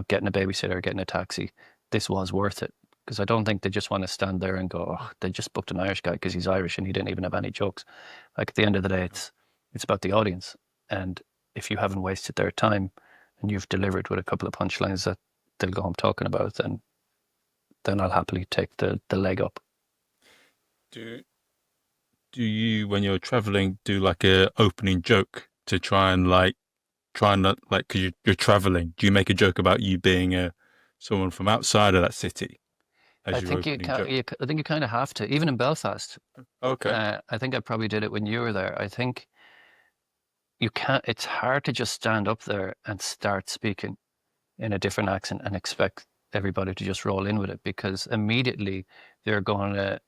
getting a babysitter, getting a taxi, this was worth it. Because I don't think they just want to stand there and go, oh, they just booked an Irish guy because he's Irish and he didn't even have any jokes. Like at the end of the day, it's about the audience. And if you haven't wasted their time and you've delivered with a couple of punchlines that they'll go home talking about, then I'll happily take the leg up. Do do you, when you're traveling, do like a opening joke to try and not like because you're traveling? Do you make a joke about you being someone from outside of that city I as your think opening joke? I think you kind of have to, even in Belfast. Okay. I think I probably did it when you were there. I think you can't. It's hard to just stand up there and start speaking in a different accent and expect everybody to just roll in with it because immediately they're going to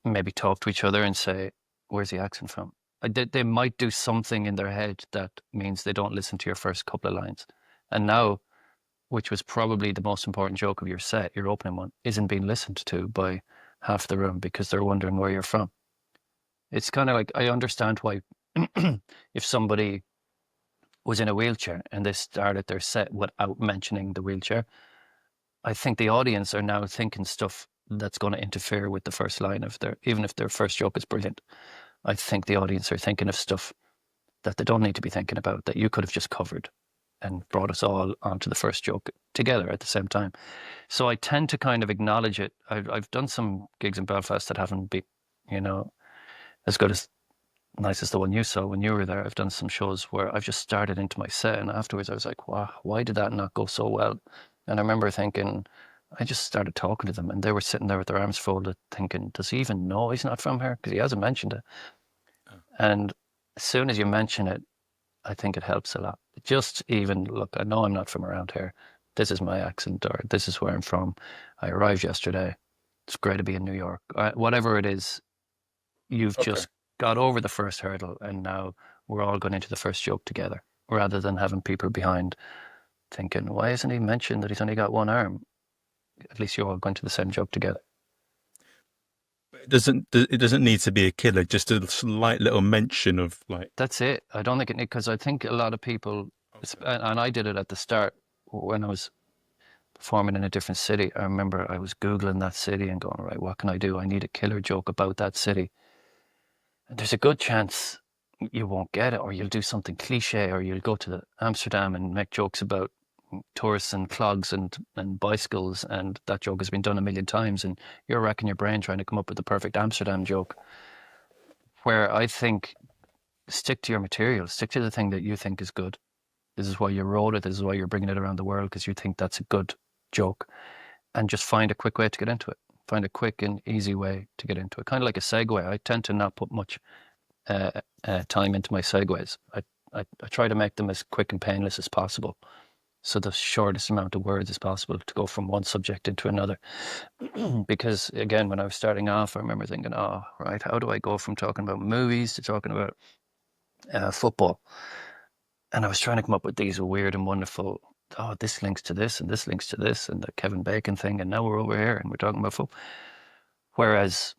maybe talk to each other and say, "Where's the accent from?" They might do something in their head that means they don't listen to your first couple of lines. And now, which was probably the most important joke of your set, your opening one, isn't being listened to by half the room because they're wondering where you're from. It's kind of like I understand why if somebody was in a wheelchair and they started their set without mentioning the wheelchair, I think the audience are now thinking stuff that's going to interfere with the first line of their, even if their first joke is brilliant. I think the audience are thinking of stuff that they don't need to be thinking about that you could have just covered and brought us all onto the first joke together at the same time. So I tend to kind of acknowledge it. I've done some gigs in Belfast that haven't been, you know, as good as nice as the one you saw when you were there. I've done some shows where I've just started into my set and afterwards I was like, wow, why did that not go so well? And I remember thinking, I just started talking to them and they were sitting there with their arms folded thinking, does he even know he's not from here? Because he hasn't mentioned it. Oh, And as soon as you mention it, I think it helps a lot. Just even look, I know I'm not from around here. This is my accent, or this is where I'm from. I arrived yesterday. It's great to be in New York. Whatever it is, you've okay. just got over the first hurdle, and now we're all going into the first joke together, rather than having people behind thinking, why isn't he mentioned that he's only got one arm? At least you're all going to the same joke together. It doesn't need to be a killer, just a slight little mention of like, That's it. I don't think it, because I think a lot of people, okay. and I did it at the start when I was performing in a different city. I remember I was Googling that city and going, right, what can I do? I need a killer joke about that city. And there's a good chance you won't get it, or you'll do something cliche, or you'll go to Amsterdam and make jokes about tourists and clogs and bicycles. And that joke has been done a million times. And you're racking your brain trying to come up with the perfect Amsterdam joke. Where I think stick to your material, stick to the thing that you think is good. This is why you wrote it. This is why you're bringing it around the world because you think that's a good joke and just find a quick way to get into it. Find a quick and easy way to get into it. Kind of like a segue. I tend to not put much uh, time into my segues. I try to make them as quick and painless as possible. So the shortest amount of words as possible to go from one subject into another. Because again, when I was starting off, I remember thinking, oh, right, how do I go from talking about movies to talking about football? And I was trying to come up with these weird and wonderful, oh, this links to this and this links to this and the Kevin Bacon thing. And now we're over here and we're talking about football. Whereas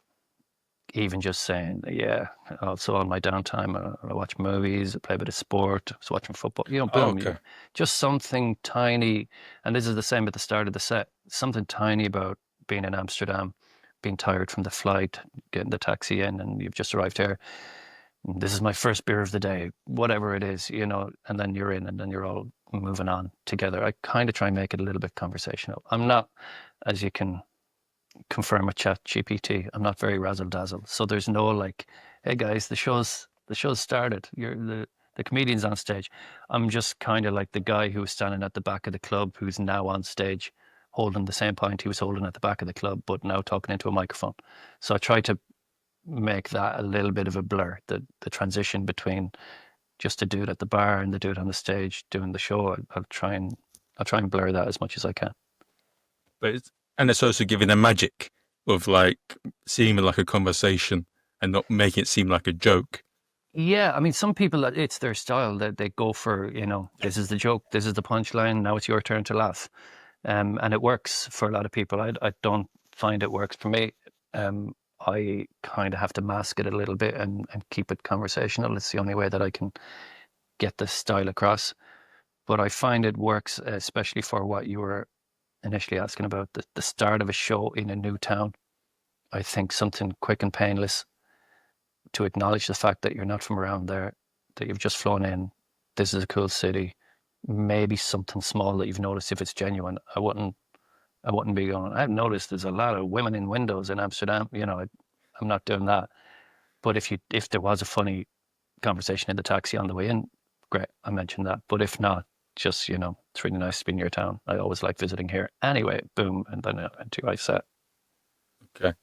even just saying, yeah, also on my downtime, I watch movies, I play a bit of sport, I was watching football, Oh, boom, okay. just something tiny. And this is the same at the start of the set, something tiny about being in Amsterdam, being tired from the flight, getting the taxi in, and you've just arrived here. This is my first beer of the day, whatever it is, and then you're in and then you're all moving on together. I kind of try and make it a little bit conversational. I'm not, as you can confirm with Chat GPT, I'm not very razzle dazzle. So there's no like, hey guys, the show's started. You're the comedian's on stage. I'm just kind of like the guy who was standing at the back of the club who's now on stage holding the same point he was holding at the back of the club, but now talking into a microphone. So I try to make that a little bit of a blur, the transition between just a dude at the bar and the dude on the stage doing the show. I'll try and blur that as much as I can. But and it's also giving the magic of like seeming like a conversation and not making it seem like a joke. Yeah, I mean, some people it's their style that they go for. This is the joke, this is the punchline. Now it's your turn to laugh, and it works for a lot of people. I don't find it works for me. I kind of have to mask it a little bit and keep it conversational. It's the only way that I can get the style across. but I find it works, especially for what you were initially asking about the start of a show in a new town. I think something quick and painless to acknowledge the fact that you're not from around there, that you've just flown in. This is a cool city. Maybe something small that you've noticed if it's genuine. I wouldn't be going, I've noticed there's a lot of women in windows in Amsterdam. I'm not doing that. But if there was a funny conversation in the taxi on the way in, great, I mentioned that. But if not, just, it's really nice to be in your town. I always like visiting here. Anyway, boom, and then into I set. Okay.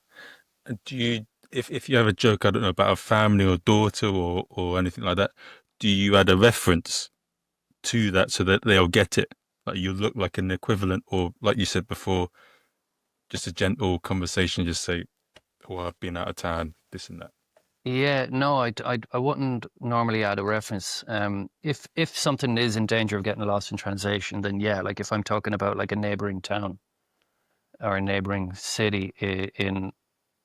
And do you, if you have a joke, I don't know, about a family or daughter or anything like that, do you add a reference to that so that they'll get it? Like you look like an equivalent, or like you said before, just a gentle conversation, just say, "Oh, I've been out of town," this and that. Yeah, no, I wouldn't normally add a reference. If something is in danger of getting lost in translation, then yeah, like if I'm talking about like a neighboring town or a neighboring city in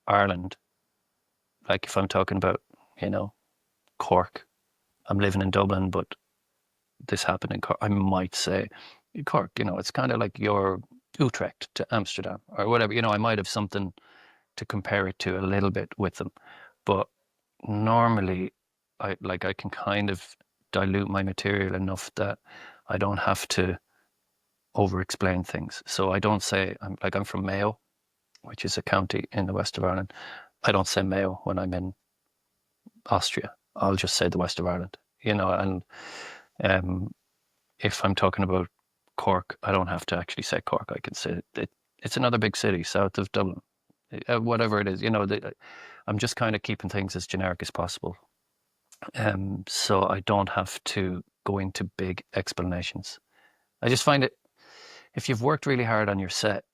Ireland, like if I'm talking about, you know, Cork, I'm living in Dublin, but this happened in Cork, I might say Cork, it's kind of like your Utrecht to Amsterdam or whatever, I might have something to compare it to a little bit with them. But normally I can kind of dilute my material enough that I don't have to over explain things. So I don't say I'm from Mayo, which is a county in the west of Ireland. I don't say Mayo when I'm in Austria. I'll just say the west of Ireland, and um, if I'm talking about Cork, I don't have to actually say Cork. I can say it's another big city south of Dublin, whatever it is. I'm just kind of keeping things as generic as possible. So I don't have to go into big explanations. I just find it, if you've worked really hard on your set,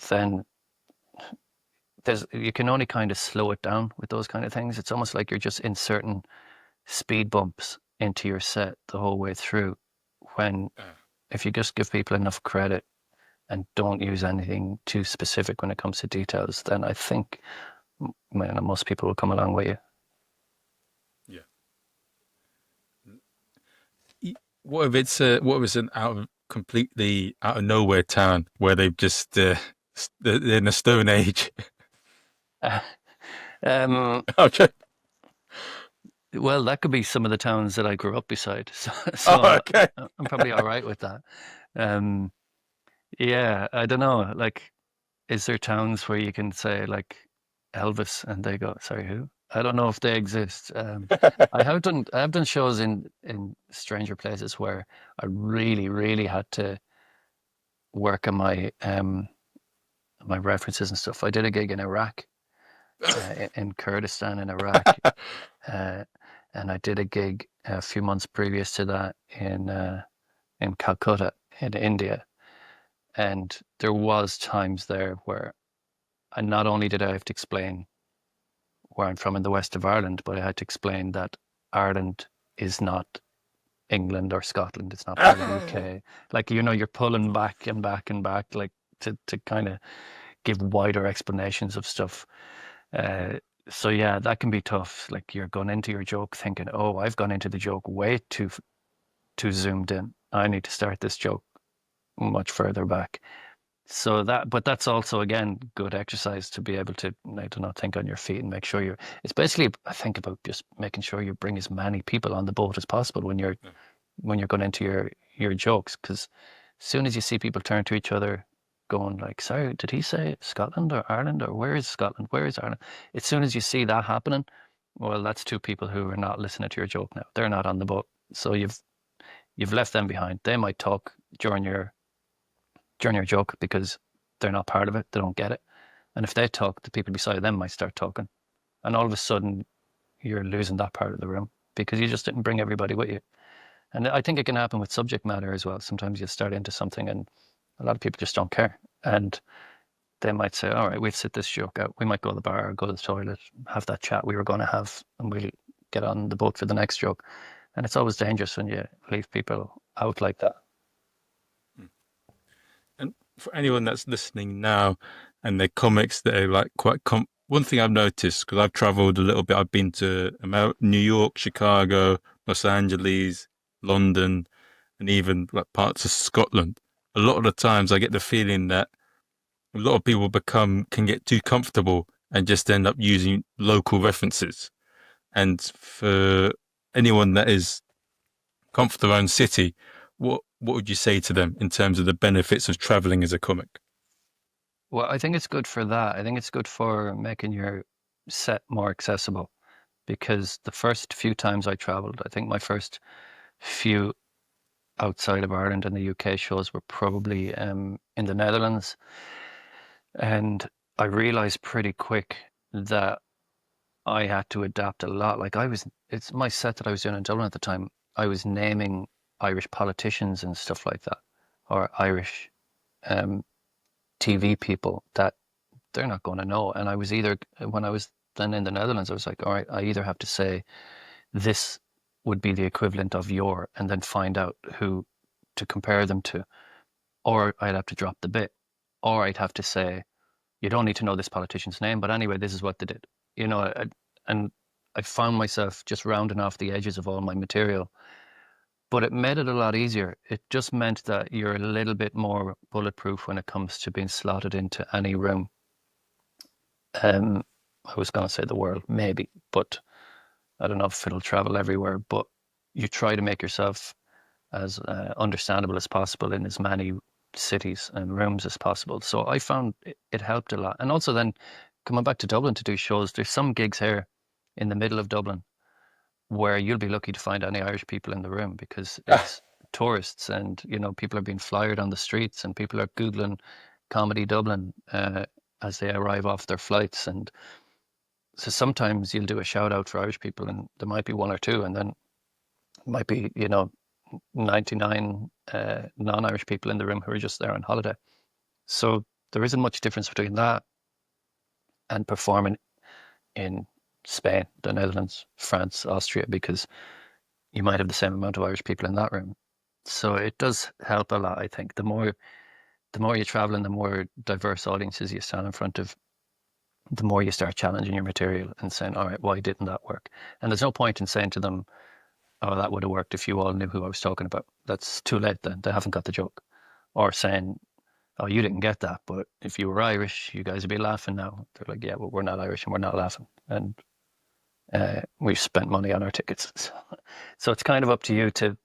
then you can only kind of slow it down with those kind of things. It's almost like you're just inserting speed bumps into your set the whole way through. When if you just give people enough credit and don't use anything too specific when it comes to details, then I think most people will come along with you. Yeah. What if it's an completely out of nowhere town where they've just they're in the Stone Age? Um, Okay. well, that could be some of the towns that I grew up beside, so, Oh, okay. I'm probably all right with that. Um, yeah, I don't know. Like, is there towns where you can say like Elvis and they go, sorry, who? I don't know if they exist. I have done shows in stranger places where I really, really had to work on my references and stuff. I did a gig in Iraq, in Kurdistan in Iraq, uh, and I did a gig a few months previous to that in Calcutta in India. And there was times there where I not only did I have to explain where I'm from in the west of Ireland, but I had to explain that Ireland is not England or Scotland. It's not part of the UK. Like, you're pulling back and back and back, like to kind of give wider explanations of stuff. Uh, so yeah, that can be tough. Like you're going into your joke thinking, oh, I've gone into the joke way too zoomed in. I need to start this joke much further back. But that's also again good exercise to be able to like to not think on your feet and make sure you're. It's basically I think about just making sure you bring as many people on the boat as possible when you're going into your jokes, because as soon as you see people turn to each other, going like, "Sorry, did he say Scotland or Ireland or where is Scotland? Where is Ireland?" As soon as you see that happening, well, that's two people who are not listening to your joke now. They're not on the boat, so you've left them behind. They might talk during your joke because they're not part of it. They don't get it. And if they talk, the people beside them might start talking. And all of a sudden, you're losing that part of the room because you just didn't bring everybody with you. And I think it can happen with subject matter as well. Sometimes you start into something and a lot of people just don't care. And they might say, all right, we'll sit this joke out. We might go to the bar, go to the toilet, have that chat we were going to have, and we'll get on the boat for the next joke. And it's always dangerous when you leave people out like that. And for anyone that's listening now and they're comics that are like quite one thing I've noticed, because I've traveled a little bit, I've been to New York, Chicago, Los Angeles, London, and even like parts of Scotland, a lot of the times I get the feeling that a lot of people can get too comfortable and just end up using local references. And for anyone that is come from their own city, what would you say to them in terms of the benefits of traveling as a comic? Well, I think it's good for that. I think it's good for making your set more accessible because the first few times I traveled, I think my first few outside of Ireland and the UK shows were probably in the Netherlands. And I realized pretty quick that I had to adapt a lot. It's my set that I was doing in Dublin at the time. I was naming Irish politicians and stuff like that, or Irish um, TV people that they're not going to know. And when I was then in the Netherlands, I was like, all right, I either have to say this would be the equivalent of your, and then find out who to compare them to, or I'd have to drop the bit, or I'd have to say, you don't need to know this politician's name, but anyway, this is what they did. You know, and I found myself just rounding off the edges of all my material, but it made it a lot easier. It just meant that you're a little bit more bulletproof when it comes to being slotted into any room. I was going to say the world, maybe, but I don't know if it'll travel everywhere. But you try to make yourself as understandable as possible in as many cities and rooms as possible. So I found it helped a lot. And also then coming back to Dublin to do shows, there's some gigs here in the middle of Dublin where you'll be lucky to find any Irish people in the room because it's tourists and, you know, people are being flyered on the streets and people are Googling Comedy Dublin as they arrive off their flights. And so sometimes you'll do a shout out for Irish people and there might be one or two and then it might be, you know, 99 non-Irish people in the room who are just there on holiday. So there isn't much difference between that and performing in Spain, the Netherlands, France, Austria, because you might have the same amount of Irish people in that room. So it does help a lot, I think. The more you travel and the more diverse audiences you stand in front of, the more you start challenging your material and saying, all right, why didn't that work? And there's no point in saying to them, oh, that would have worked if you all knew who I was talking about. That's too late then. They haven't got the joke. Or saying, oh, you didn't get that, but if you were Irish, you guys would be laughing now. They're like, yeah, well, we're not Irish and we're not laughing. And we've spent money on our tickets. So it's kind of up to you to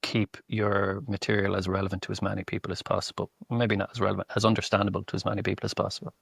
keep your material as relevant to as many people as possible. Maybe not as relevant, as understandable to as many people as possible.